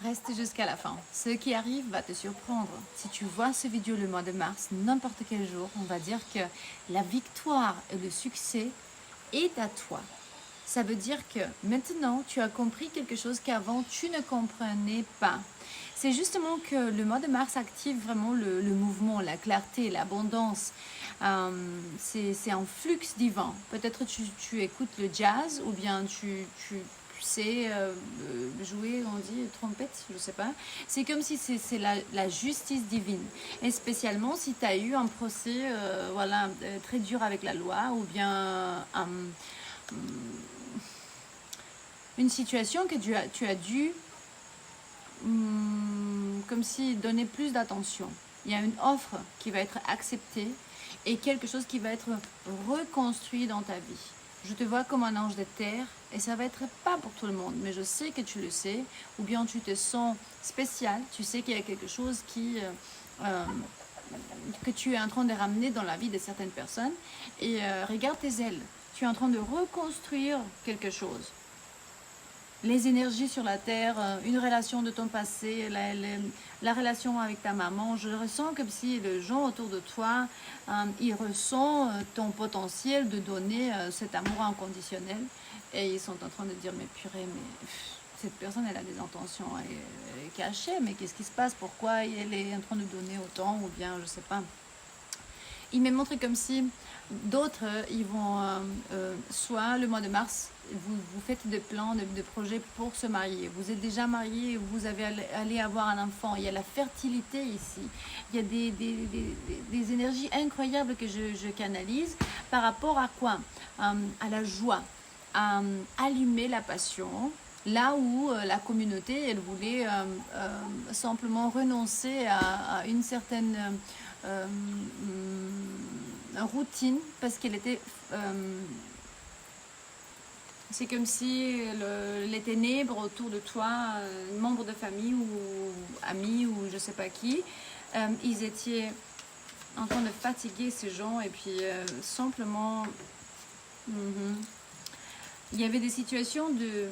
Reste jusqu'à la fin. Ce qui arrive va te surprendre. Si tu vois ce vidéo le mois de mars, n'importe quel jour, on va dire que la victoire et le succès est à toi. Ça veut dire que maintenant, tu as compris quelque chose qu'avant, tu ne comprenais pas. C'est justement que le mois de mars active vraiment le mouvement, la clarté, l'abondance. C'est un flux divin. Peut-être tu écoutes le jazz ou bien tu sais jouer, on dit, trompette, je sais pas. C'est comme si c'est la justice divine. Et spécialement si tu as eu un procès voilà, très dur avec la loi ou bien une situation que tu as dû comme si donner plus d'attention. Il y a une offre qui va être acceptée et quelque chose qui va être reconstruit dans ta vie. Je te vois comme un ange de terre et ça va être pas pour tout le monde, mais je sais que tu le sais, ou bien tu te sens spécial, tu sais qu'il y a quelque chose que tu es en train de ramener dans la vie de certaines personnes et regarde tes ailes, tu es en train de reconstruire quelque chose. Les énergies sur la terre, une relation de ton passé, la relation avec ta maman. Je ressens comme si les gens autour de toi, ils ressentent ton potentiel de donner cet amour inconditionnel. Et ils sont en train de dire, mais purée, mais cette personne, elle a des intentions, elle est cachée, mais qu'est-ce qui se passe? Pourquoi elle est en train de donner autant? Ou bien, je sais pas. Il me montre comme si d'autres, ils vont, soit le mois de mars, vous faites des plans, de projets pour se marier. Vous êtes déjà marié, vous allez avoir un enfant. Il y a la fertilité ici. Il y a des énergies incroyables que je canalise par rapport à quoi? À la joie, à allumer la passion. Là où la communauté, elle voulait simplement renoncer à une certaine routine parce qu'elle était c'est comme si les ténèbres autour de toi, membres de famille ou amis ou je sais pas qui, ils étaient en train de fatiguer ces gens et puis simplement il y avait des situations de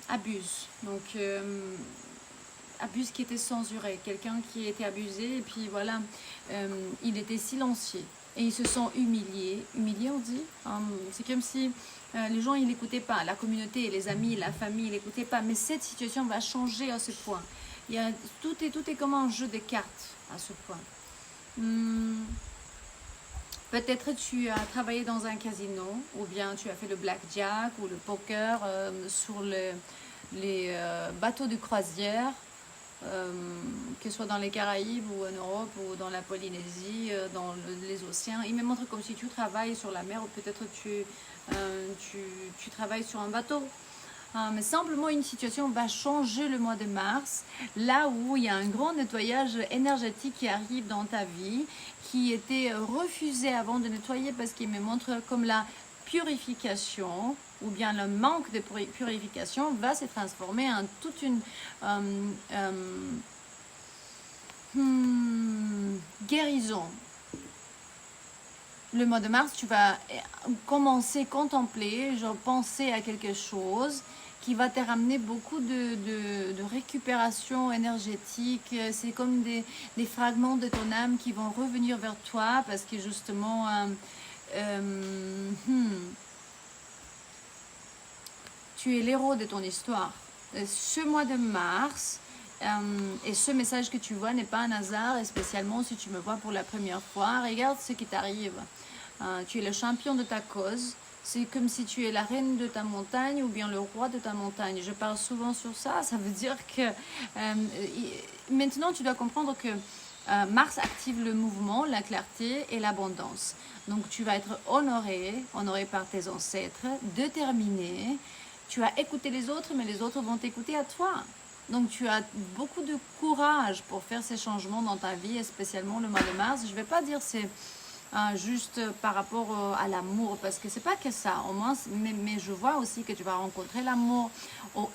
abus. Donc abus qui était censuré, quelqu'un qui était abusé et puis voilà, il était silencieux et ils se sont humiliés, on dit, c'est comme si les gens ils n'écoutaient pas, la communauté, les amis, la famille ils n'écoutaient pas, mais cette situation va changer à ce point. Tout est comme un jeu de cartes à ce point. Peut-être tu as travaillé dans un casino ou bien tu as fait le blackjack ou le poker sur les bateaux de croisière, que ce soit dans les Caraïbes ou en Europe ou dans la Polynésie, dans les océans. Il me montre comme si tu travailles sur la mer ou peut-être tu travailles sur un bateau. Mais simplement une situation va changer le mois de mars, là où il y a un grand nettoyage énergétique qui arrive dans ta vie, qui était refusé avant de nettoyer parce qu'il me montre comme la purification ou bien le manque de purification va se transformer en toute une guérison. Le mois de mars, tu vas commencer à contempler, genre penser à quelque chose qui va te ramener beaucoup de récupération énergétique. C'est comme des fragments de ton âme qui vont revenir vers toi parce que justement, tu es l'héros de ton histoire. Ce mois de mars, et ce message que tu vois n'est pas un hasard, et spécialement si tu me vois pour la première fois, regarde ce qui t'arrive. Tu es le champion de ta cause. C'est comme si tu es la reine de ta montagne ou bien le roi de ta montagne. Je parle souvent sur ça. Ça veut dire que maintenant tu dois comprendre que Mars active le mouvement, la clarté et l'abondance. Donc tu vas être honoré par tes ancêtres, déterminé. Tu as écouté les autres, mais les autres vont t'écouter à toi. Donc tu as beaucoup de courage pour faire ces changements dans ta vie, et spécialement le mois de mars. Je ne vais pas dire c'est juste par rapport à l'amour, parce que c'est pas que ça, au moins, mais je vois aussi que tu vas rencontrer l'amour ou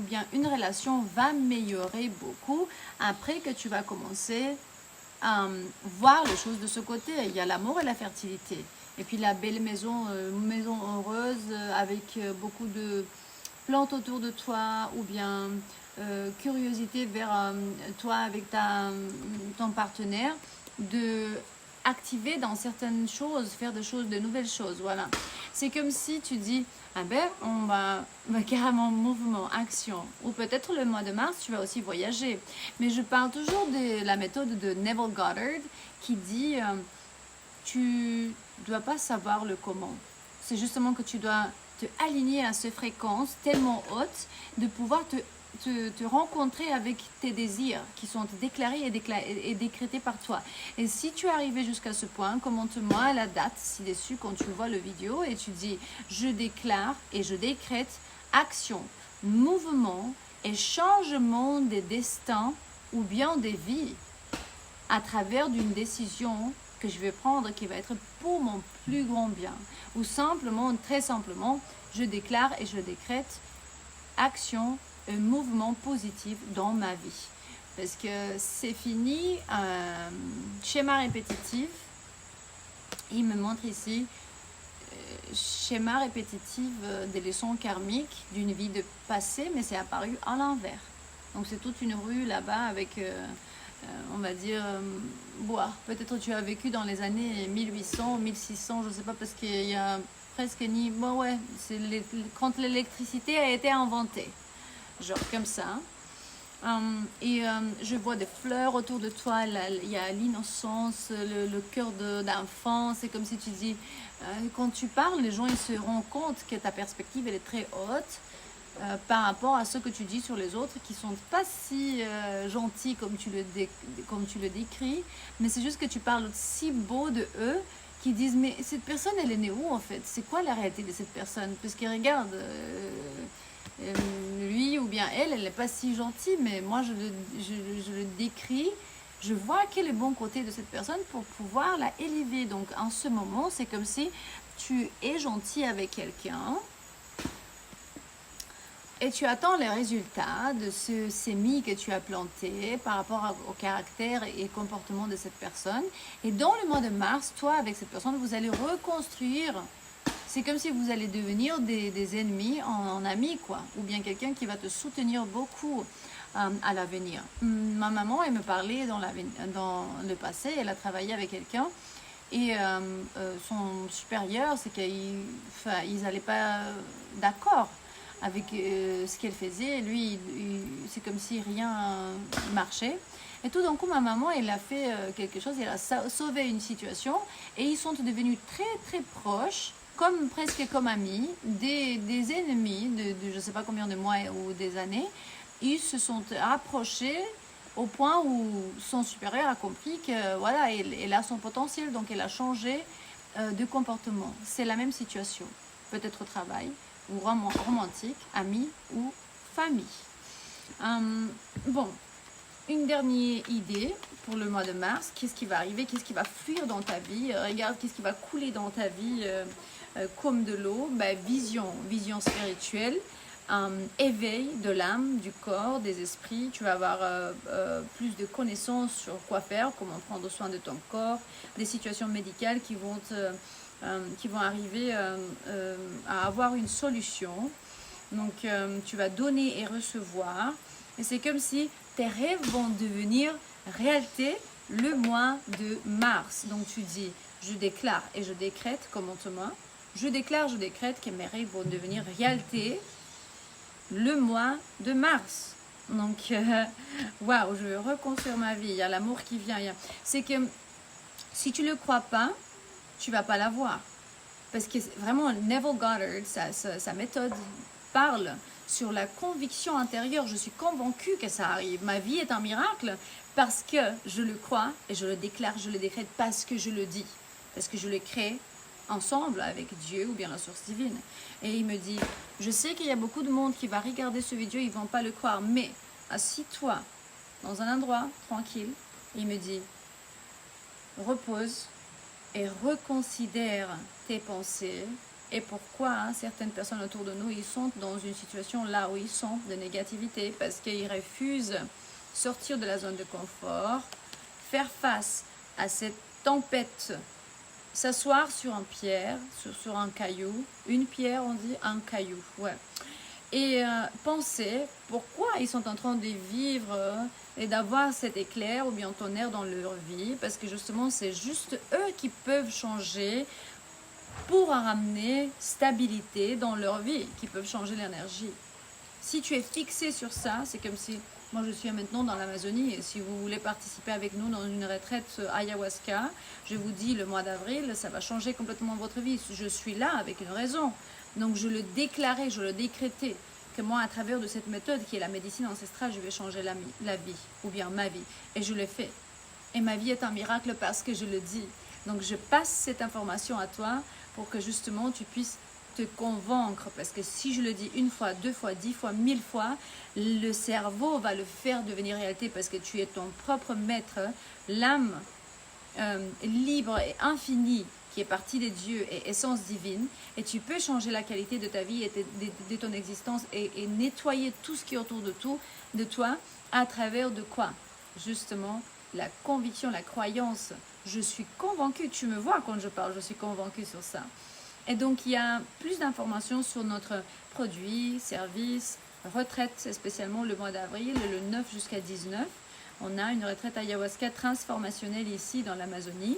bien une relation va améliorer beaucoup après que tu vas commencer à voir les choses de ce côté. Il y a l'amour et la fertilité. Et puis la belle maison, maison heureuse avec beaucoup de plantes autour de toi ou bien curiosité vers toi avec ton partenaire, de activer dans certaines choses, faire des choses, de nouvelles choses, voilà. C'est comme si tu dis, ah ben, on va carrément mouvement, action. Ou peut-être le mois de mars, tu vas aussi voyager. Mais je parle toujours de la méthode de Neville Goddard qui dit, tu dois pas savoir le comment. C'est justement que tu dois te aligner à ces fréquences tellement hautes de pouvoir te rencontrer avec tes désirs qui sont déclarés et décrétés par toi. Et si tu es arrivé jusqu'à ce point, commente-moi la date ci-dessus quand tu vois le vidéo et tu dis « Je déclare et je décrète action, mouvement et changement des destins ou bien des vies à travers d'une décision que je vais prendre qui va être pour mon plus grand bien. » Ou simplement, très simplement, je déclare et je décrète action, un mouvement positif dans ma vie. Parce que c'est fini, schéma répétitif. Il me montre ici, schéma répétitif des leçons karmiques d'une vie de passé, mais c'est apparu à l'envers. Donc c'est toute une rue là-bas avec, on va dire, bois. Peut-être tu as vécu dans les années 1800, 1600, je ne sais pas, parce qu'il y a presque ni... Bon ouais, c'est quand l'électricité a été inventée. Genre comme ça. Je vois des fleurs autour de toi, il y a l'innocence, le cœur d'enfant. C'est comme si tu dis, quand tu parles, les gens ils se rendent compte que ta perspective elle est très haute par rapport à ce que tu dis sur les autres qui sont pas si gentils comme tu le décris, mais c'est juste que tu parles si beau de eux qui disent mais cette personne elle est née où en fait, c'est quoi la réalité de cette personne, parce qu'ils regardent lui ou bien elle n'est pas si gentille, mais moi je le décris, je vois quel est le bon côté de cette personne pour pouvoir la élever. Donc en ce moment c'est comme si tu es gentil avec quelqu'un et tu attends les résultats de ce sémi que tu as planté par rapport au caractère et comportement de cette personne. Et dans le mois de mars, toi avec cette personne, vous allez reconstruire. C'est comme si vous allez devenir des ennemis en amis, quoi. Ou bien quelqu'un qui va te soutenir beaucoup à l'avenir. Ma maman, elle me parlait dans le passé, elle a travaillé avec quelqu'un. Et son supérieur, c'est qu'ils n'allaient pas d'accord avec ce qu'elle faisait. Lui, c'est comme si rien marchait. Et tout d'un coup, ma maman, elle a fait quelque chose, elle a sauvé une situation. Et ils sont devenus très, très proches, presque comme amis, des ennemis de je ne sais pas combien de mois ou des années. Ils se sont approchés au point où son supérieur a compris que voilà, elle a son potentiel, donc elle a changé de comportement. C'est la même situation, peut-être au travail, ou romantique, amis ou famille. Bon, une dernière idée pour le mois de mars. Qu'est-ce qui va arriver? Qu'est-ce qui va fuir dans ta vie? Regarde, qu'est-ce qui va couler dans ta vie comme de l'eau? Vision spirituelle. Éveil de l'âme, du corps, des esprits. Tu vas avoir plus de connaissances sur quoi faire, comment prendre soin de ton corps, des situations médicales qui vont arriver à avoir une solution. Donc tu vas donner et recevoir. Et c'est comme si tes rêves vont devenir réalité le mois de mars. Donc tu dis, je déclare et je décrète, commente-moi. Je déclare, je décrète que mes rêves vont devenir réalité le mois de mars. Donc, waouh, je reconstruire ma vie. Il y a l'amour qui vient. C'est que si tu ne le crois pas, tu ne vas pas l'avoir. Parce que vraiment, Neville Goddard, sa méthode parle sur la conviction intérieure. Je suis convaincue que ça arrive. Ma vie est un miracle parce que je le crois et je le déclare, je le décrète parce que je le dis. Parce que je le crée ensemble avec Dieu ou bien la source divine. Et il me dit, je sais qu'il y a beaucoup de monde qui va regarder ce vidéo, ils ne vont pas le croire, mais assis-toi dans un endroit tranquille. Il me dit, repose et reconsidère tes pensées et pourquoi certaines personnes autour de nous, ils sont dans une situation là où ils sont de négativité parce qu'ils refusent sortir de la zone de confort, faire face à cette tempête. S'asseoir sur une pierre, sur un caillou. Une pierre, on dit un caillou. Ouais. et penser pourquoi ils sont en train de vivre et d'avoir cet éclair ou bien tonnerre dans leur vie, parce que justement c'est juste eux qui peuvent changer pour ramener stabilité dans leur vie, qui peuvent changer l'énergie. Si tu es fixé sur ça, c'est comme si, moi je suis maintenant dans l'Amazonie, et si vous voulez participer avec nous dans une retraite ayahuasca, je vous dis le mois d'avril, ça va changer complètement votre vie. Je suis là avec une raison. Donc je le déclarais, je le décrétais, que moi à travers de cette méthode qui est la médecine ancestrale, je vais changer la vie, ou bien ma vie. Et je le fais. Et ma vie est un miracle parce que je le dis. Donc je passe cette information à toi pour que justement tu puisses te convaincre, parce que si je le dis une fois, 2 fois, 10 fois, 1000 fois, le cerveau va le faire devenir réalité parce que tu es ton propre maître, l'âme libre et infinie qui est partie des dieux et essence divine, et tu peux changer la qualité de ta vie et de ton existence et nettoyer tout ce qui est autour de toi à travers de quoi? Justement, la conviction, la croyance. Je suis convaincue, tu me vois quand je parle, je suis convaincue sur ça. Et donc, il y a plus d'informations sur notre produit, service, retraite, spécialement le mois d'avril, le 9 jusqu'à 19. On a une retraite ayahuasca transformationnelle ici dans l'Amazonie.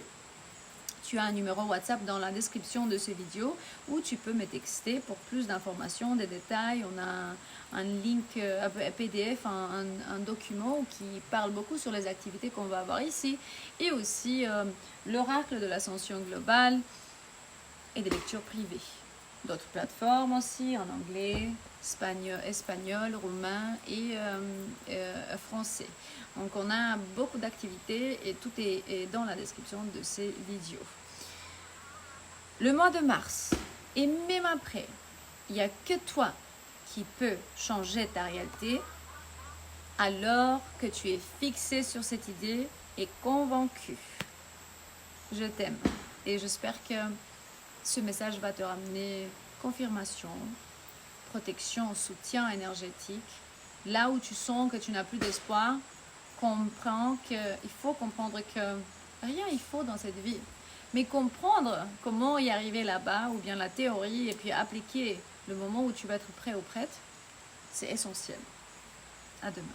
Tu as un numéro WhatsApp dans la description de cette vidéo où tu peux me texter pour plus d'informations, des détails. On a un link, un PDF, un document qui parle beaucoup sur les activités qu'on va avoir ici. Et aussi l'oracle de l'ascension globale et des lectures privées. D'autres plateformes aussi en anglais, espagnol, roumain et français. Donc on a beaucoup d'activités et tout est dans la description de ces vidéos. Le mois de mars et même après, il n'y a que toi qui peux changer ta réalité alors que tu es fixé sur cette idée et convaincu. Je t'aime et j'espère que ce message va te ramener confirmation, protection, soutien énergétique. Là où tu sens que tu n'as plus d'espoir, comprends qu'il faut comprendre que rien il faut dans cette vie. Mais comprendre comment y arriver là-bas, ou bien la théorie, et puis appliquer le moment où tu vas être prêt ou prête, c'est essentiel. À demain.